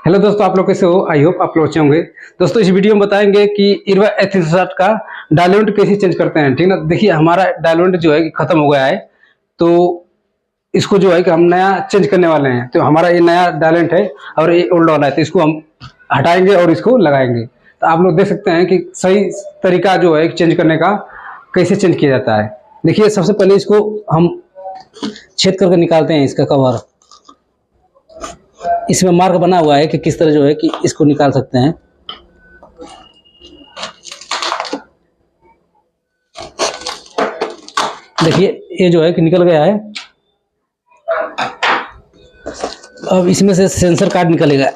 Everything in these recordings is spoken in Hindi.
हेलो दोस्तों, आप लोग कैसे हो? आई होप आप लोग अच्छे होंगे। दोस्तों, इस वीडियो में बताएंगे कि इरवा एथिलसाट का डायलूएंट कैसे चेंज करते हैं। ठीक ना, देखिए हमारा डायलूएंट जो है कि खत्म हो गया है, तो इसको जो है कि हम नया चेंज करने वाले हैं। तो हमारा ये नया डायलूएंट है और ये ओल्ड वाला है, तो इसको हम हटाएंगे और इसको लगाएंगे। तो आप लोग देख सकते हैं कि सही तरीका जो है चेंज करने का कैसे चेंज किया जाता है। देखिए, सबसे पहले इसको हम छेद करके निकालते हैं इसका कवर। इसमें मार्क बना हुआ है कि किस तरह जो है कि इसको निकाल सकते हैं। देखिए, ये जो है कि निकल गया है। अब इसमें से सेंसर कार्ड निकलेगा।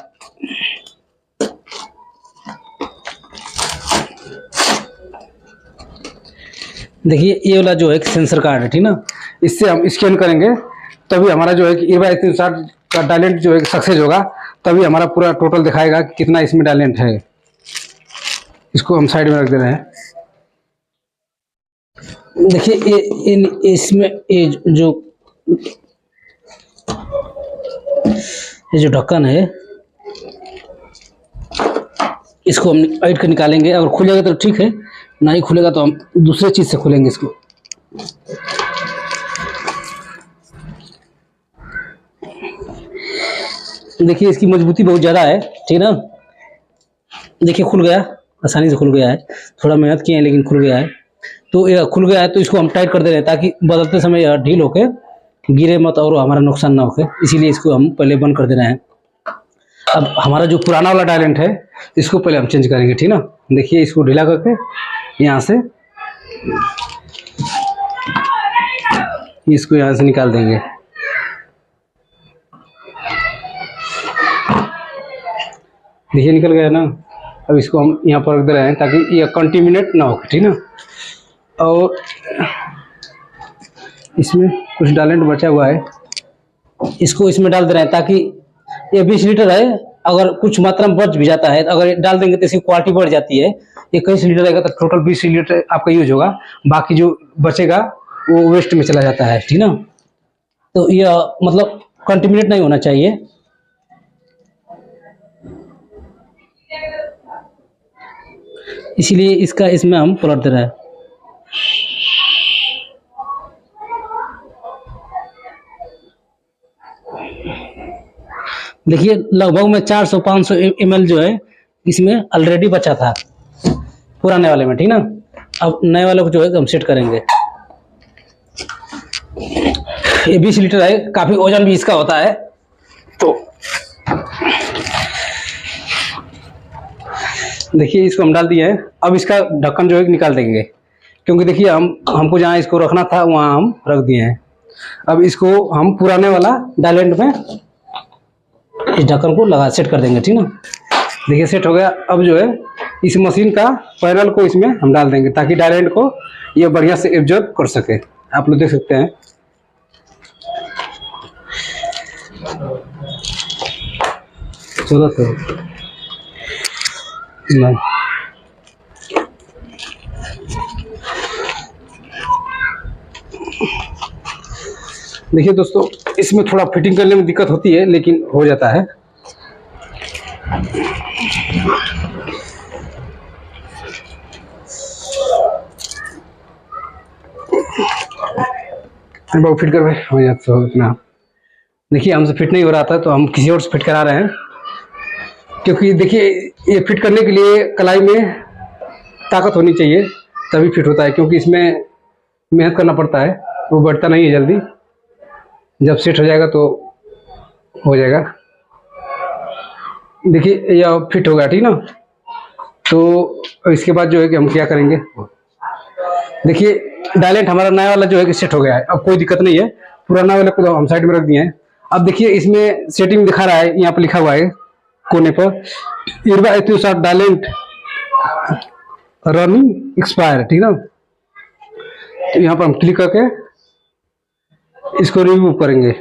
देखिए, ये वाला जो है सेंसर कार्ड है, ठीक ना। इससे हम स्कैन करेंगे तभी हमारा जो है कि इरवा एथिलसाट का डायलेंट जो है सक्सेस होगा। तभी हमारा पूरा टोटल दिखाएगा कि कितना इसमें डायलेंट है। इसको हम साइड में रख दे रहे हैं। देखिए, इसमें ये जो ढक्कन है, इसको हम ऐड कर निकालेंगे। अगर खुलेगा तो ठीक है, नहीं खुलेगा तो हम दूसरे चीज से खोलेंगे इसको। देखिए, इसकी मजबूती बहुत ज़्यादा है, ठीक ना। देखिए, खुल गया, आसानी से खुल गया है। थोड़ा मेहनत किए हैं लेकिन खुल गया है। तो ये खुल गया है, तो इसको हम टाइट कर दे रहे हैं ताकि बदलते समय यह ढील होके गिरे मत और हमारा नुकसान ना होके। इसीलिए इसको हम पहले बंद कर दे रहे हैं। अब हमारा जो पुराना वाला डायलेंट है, इसको पहले हम चेंज करेंगे, ठीक ना। देखिए, इसको ढीला करके यहाँ से इसको यहाँ से निकाल देंगे। देखिए, निकल गया ना। अब इसको हम यहाँ पर रख दे रहे हैं ताकि ये कंटिन्यूट ना हो, ठीक ना। और इसमें कुछ डायलेंट बचा हुआ है, इसको इसमें डाल दे रहे हैं ताकि ये 20 लीटर है। अगर कुछ मात्रा में बच भी जाता है, अगर डाल देंगे तो इसकी क्वालिटी बढ़ जाती है। ये 21 लीटर रहेगा तो टोटल 20 लीटर आपका यूज होगा। बाकी जो बचेगा वो वेस्ट में चला जाता है, ठीक ना। तो यह मतलब कंटिन्यूट नहीं होना चाहिए। इसीलिए इसका इसमें हम पलट दे रहे हैं। देखिए, लगभग में 400-500 ml जो है इसमें ऑलरेडी बचा था पुराने वाले में, ठीक ना। अब नए वाले को जो है हम सेट करेंगे। ये 20 लीटर है, काफी वजन भी इसका होता है। तो देखिए, इसको हम डाल दिए हैं। अब इसका ढक्कन जो है निकाल देंगे, क्योंकि देखिए हमको जहाँ इसको रखना था वहाँ हम रख दिए हैं। अब इसको हम पुराने वाला डायलेंट में इस ढक्कन को लगा सेट कर देंगे, ठीक ना। देखिए, सेट हो गया। अब जो है इस मशीन का पैनल को इसमें हम डाल देंगे ताकि डायलेंट को ये बढ़िया से एब्जॉर्ब कर सके। आप लोग देख सकते हैं। देखिए दोस्तों, इसमें थोड़ा फिटिंग करने में दिक्कत होती है लेकिन हो जाता है। बहुत फिट कर हो जाता है इतना। देखिए, हमसे फिट नहीं हो रहा था तो हम किसी और से फिट करा रहे हैं, क्योंकि देखिए ये फिट करने के लिए कलाई में ताकत होनी चाहिए तभी फिट होता है, क्योंकि इसमें मेहनत करना पड़ता है, वो बढ़ता नहीं है जल्दी। जब सेट हो जाएगा तो हो जाएगा। देखिए, यह फिट होगा, ठीक ना। तो इसके बाद जो है कि हम क्या करेंगे, देखिए डायलेंट हमारा नया वाला जो है कि सेट हो गया है। अब कोई दिक्कत नहीं है, पुराना वाले को हम साइड में रख दिए हैं। अब देखिए, इसमें सेटिंग दिखा रहा है, यहाँ पर लिखा हुआ है कोने पर, इरवा एथिलसाट डायलेंट रनिंग एक्सपायर, ठीक ना। तो यहाँ पर हम क्लिक करके इसको रिमूव करेंगे।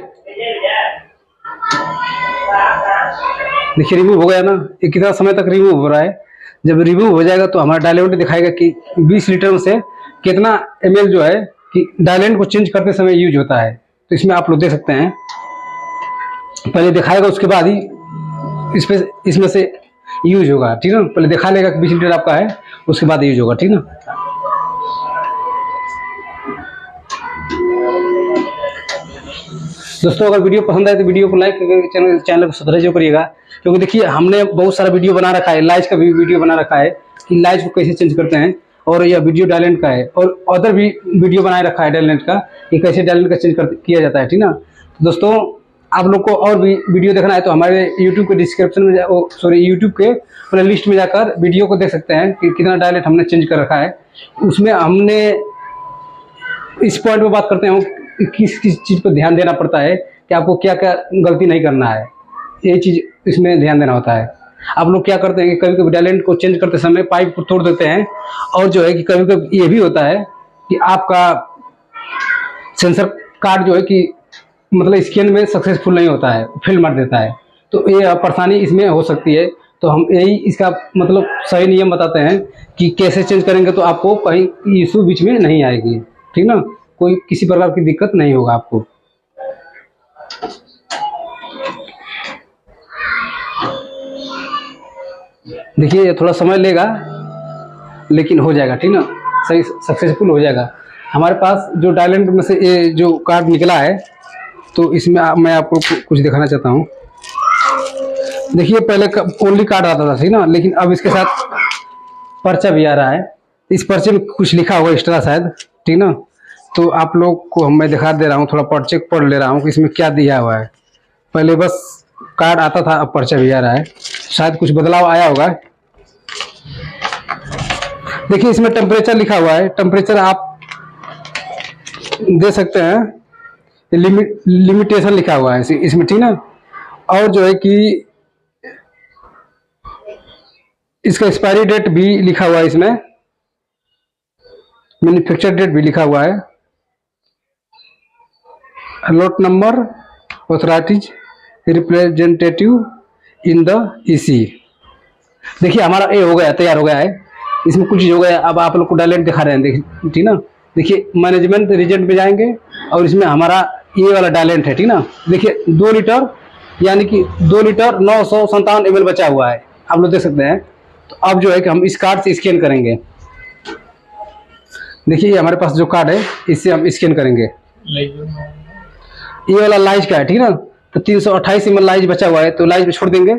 देखिए, रिमूव हो गया ना। ये कितना समय तक रिमूव हो रहा है। जब रिमूव हो जाएगा तो हमारा डायलेंट दिखाएगा कि 20 लीटर में से कितना ml जो है कि डायलेंट को चेंज करते समय यूज होता है। तो इसमें आप लोग देख सकते हैं, पहले दिखाएगा उसके बाद ही इसमें से यूज होगा, ठीक है। पहले दिखा लेगा कि 20 लीटर आपका है, उसके बाद यूज होगा, ठीक ना। दोस्तों अगर वीडियो पसंद आए तो वीडियो को लाइक करके चैनल को सब्सक्राइब जरूर करिएगा, क्योंकि देखिए हमने बहुत सारा वीडियो बना रखा है, लाइज का भी वीडियो बना रखा है कि लाइज को कैसे चेंज करते हैं, और यह वीडियो डायलेंट का है, और अदर भी वीडियो बनाए रखा है डायलेंट का कि कैसे डायलेंट का चेंज किया जाता है, ठीक ना। तो दोस्तों आप लोग को और भी वीडियो देखना है तो हमारे यूट्यूब के डिस्क्रिप्शन में यूट्यूब के प्ले लिस्ट में जाकर वीडियो को देख सकते हैं कि कितना डायलेंट हमने चेंज कर रखा है। उसमें हमने इस पॉइंट पे बात करते हैं किस किस चीज़ पर ध्यान देना पड़ता है कि आपको क्या क्या गलती नहीं करना है, ये चीज़ इसमें ध्यान देना होता है। आप लोग क्या करते हैं कि कभी कभी डायलेंट को चेंज करते समय पाइप को तोड़ देते हैं, और जो है कि कभी कभी ये भी होता है कि आपका सेंसर कार्ड जो है कि मतलब स्कैन में सक्सेसफुल नहीं होता है, फेल मार देता है, तो ये परेशानी इसमें हो सकती है। तो हम यही इसका मतलब सही नियम बताते हैं कि कैसे चेंज करेंगे तो आपको कहीं इशू बीच में नहीं आएगी, ठीक ना, कोई किसी प्रकार की दिक्कत नहीं होगा आपको। देखिए ये थोड़ा समय लेगा लेकिन हो जाएगा, ठीक ना, सही सक्सेसफुल हो जाएगा। हमारे पास जो डायलेंट में से ये जो कार्ड निकला है तो इसमें मैं आपको कुछ दिखाना चाहता हूँ। देखिए पहले ओनली कार्ड आता था, ठीक ना, लेकिन अब इसके साथ पर्चा भी आ रहा है। इस पर्चे में कुछ लिखा हुआ एक्स्ट्रा शायद, ठीक ना, तो आप लोग को मैं दिखा दे रहा हूँ, थोड़ा पर्चे पढ़ ले रहा हूँ कि इसमें क्या दिया हुआ है। पहले बस कार्ड आता था, अब पर्चा भी आ रहा है, शायद कुछ बदलाव आया होगा। देखिए इसमें टेम्परेचर लिखा हुआ है, टेम्परेचर आप दे सकते हैं, लिमिटेशन लिखा हुआ है इसमें, ठीक ना। और जो है कि इसका एक्सपायरी डेट भी लिखा हुआ है, इसमें मैन्युफैक्चर डेट भी लिखा हुआ है, lot number, authorise representative in the EC. देखिए हमारा ये हो गया, तैयार हो गया है, इसमें कुछ हो गया। अब आप लोग को डायलेंट दिखा रहे हैं, देखिए, ठीक ना। देखिए मैनेजमेंट रीजन पे जाएंगे और इसमें हमारा ये वाला डायलेंट है, ठीक ना। देखिए 2 लीटर यानी कि 2 लीटर 957 ml बचा हुआ है, आप लोग देख सकते हैं। तो अब जो है कि हम इस कार्ड से स्कैन करेंगे। देखिए हमारे पास जो कार्ड है इससे हम स्कैन करेंगे, ये वाला लाइज का है, ठीक ना। तो 328 ml लाइज बचा हुआ है, तो लाइज पे छोड़ देंगे,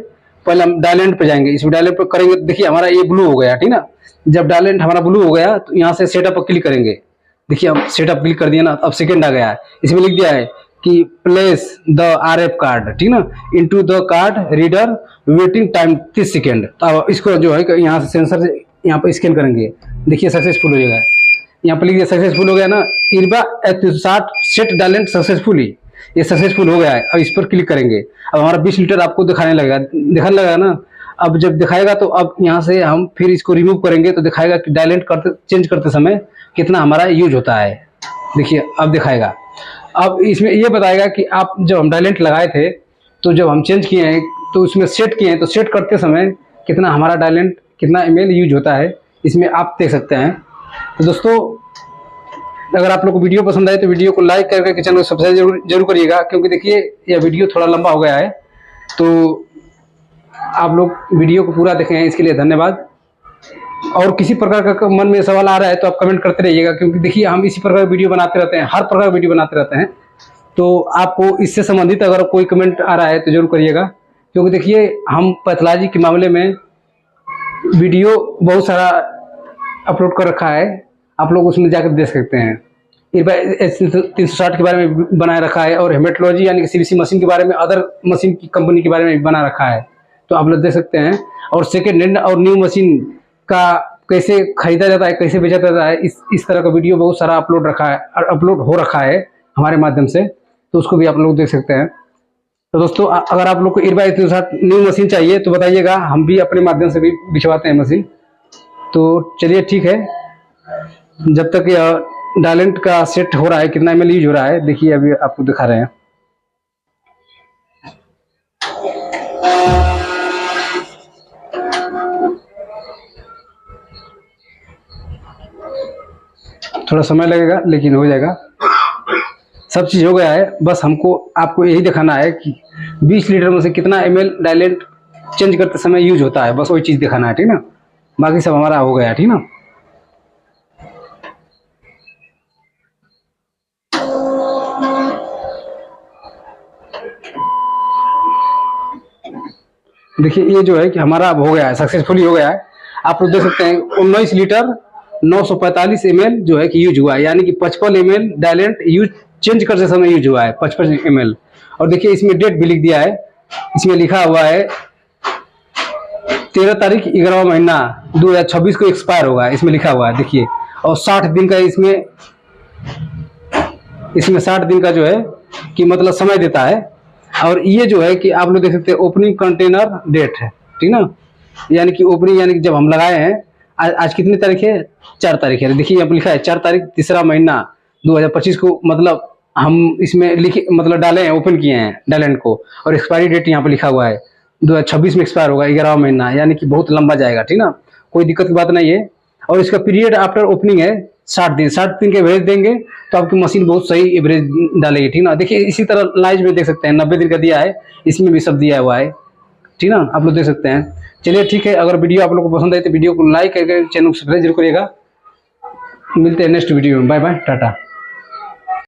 पहले हम डायलेंट पे जाएंगे। इस डायलेंट पे करेंगे, देखिए हमारा ये ब्लू हो गया, ठीक ना। जब डायलेंट हमारा ब्लू हो गया तो यहाँ से सेटअप पर क्लिक करेंगे। देखिए हम सेटअप क्लिक कर दिया ना, अब सेकंड आ गया है, इसमें लिख दिया है कि प्लेस द आरएफ कार्ड, ठीक ना, into the card reader, waiting time 30 second. तो अब इसको जो है यहाँ से सेंसर से यहाँ पर स्कैन करेंगे, देखिए सक्सेसफुल हो जाएगा। यहाँ पर लिख दिया सक्सेसफुल हो गया ना, इरबा 60 सेट डायलेंट सक्सेसफुली, ये सक्सेसफुल हो गया है। अब इस पर क्लिक करेंगे, अब हमारा 20 लीटर आपको दिखाने लगेगा ना। अब जब दिखाएगा तो अब यहाँ से हम फिर इसको रिमूव करेंगे तो दिखाएगा कि डायलेंट चेंज करते समय कितना हमारा यूज होता है। देखिए अब दिखाएगा, अब इसमें ये बताएगा कि आप जब हम डायलेंट लगाए थे तो जब हम चेंज किए हैं तो उसमें सेट किए हैं, तो सेट करते समय कितना हमारा डायलेंट कितना ml यूज होता है, इसमें आप देख सकते हैं। तो दोस्तों अगर आप लोग को वीडियो पसंद आए तो वीडियो को लाइक करके चैनल को सब्सक्राइब जरूर करिएगा, क्योंकि देखिए यह वीडियो थोड़ा लंबा हो गया है। तो आप लोग वीडियो को पूरा देखें, इसके लिए धन्यवाद। और किसी प्रकार का मन में सवाल आ रहा है तो आप कमेंट करते रहिएगा, क्योंकि देखिए हम इसी प्रकार वीडियो बनाते रहते हैं, हर प्रकार वीडियो बनाते रहते हैं। तो आपको इससे संबंधित अगर कोई कमेंट आ रहा है तो जरूर करिएगा, क्योंकि देखिए हम पैथोलॉजी के मामले में वीडियो बहुत सारा अपलोड कर रखा है, आप लोग उसमें जाकर देख सकते हैं। इरबा 360 के बारे में बनाए रखा है, और हेमेटोलॉजी यानी कि सीबीसी मशीन के बारे में, अदर मशीन की कंपनी के बारे में बना रखा है, तो आप लोग देख सकते हैं। और सेकेंड हैंड और न्यू मशीन का कैसे खरीदा जाता है, कैसे बेचा जाता है, इस तरह का वीडियो बहुत सारा अपलोड हो रखा है हमारे माध्यम से, तो उसको भी आप लोग देख सकते हैं। तो दोस्तों अगर आप लोग को इरबा 360 न्यू मशीन चाहिए तो बताइएगा, हम भी अपने माध्यम से भी बिछवाते हैं मशीन। तो चलिए ठीक है, जब तक यह डायलेंट का सेट हो रहा है, कितना ml यूज हो रहा है, देखिए अभी आपको दिखा रहे हैं। थोड़ा समय लगेगा लेकिन हो जाएगा, सब चीज़ हो गया है। बस हमको आपको यही दिखाना है कि 20 लीटर में से कितना ml डायलेंट चेंज करते समय यूज होता है, बस वही चीज़ दिखाना है, ठीक ना। बाकी सब हमारा हो गया, ठीक ना। देखिए ये जो है कि हमारा अब हो गया है, सक्सेसफुली हो गया है। आप लोग देख सकते हैं 19 लीटर 945 ml जो है कि यूज हुआ है, यानी कि 55 ml डायलेंट यूज चेंज करते समय यूज हुआ है, 55 ml। और देखिए इसमें डेट भी लिख दिया है, इसमें लिखा हुआ है 13 तारीख 11वां महीना 2026 को एक्सपायर होगा, इसमें लिखा हुआ है देखिए। और 60 दिन का इसमें 60 दिन का जो है कि मतलब समय देता है। और ये जो है कि आप लोग देख सकते हैं ओपनिंग कंटेनर डेट है, ठीक ना। यानी कि ओपनिंग यानी कि जब हम लगाए हैं, आज कितनी तारीख है, 4 तारीख है। देखिए यहाँ पर लिखा है 4 तारीख 3रा महीना 2025 को, मतलब हम इसमें लिखे मतलब डाले हैं, ओपन किए हैं डायलेंट को। और एक्सपायरी डेट यहाँ पर लिखा हुआ है 2026 में एक्सपायर होगा, 11वां महीना, यानी कि बहुत लंबा जाएगा, ठीक ना। कोई दिक्कत की बात नहीं है। और इसका पीरियड आफ्टर ओपनिंग है 60 दिन। 60 दिन के एवरेज देंगे तो आपकी मशीन बहुत सही एवरेज डालेगी, ठीक ना। देखिए इसी तरह लाइज में देख सकते हैं 90 दिन का दिया है, इसमें भी सब दिया हुआ है, ठीक ना, आप लोग देख सकते हैं। चलिए ठीक है, अगर वीडियो आप लोग को पसंद आई तो वीडियो को लाइक करके चैनल को सब्सक्राइब जरूर करिएगा। मिलते हैं नेक्स्ट वीडियो में, बाय बाय, टाटा।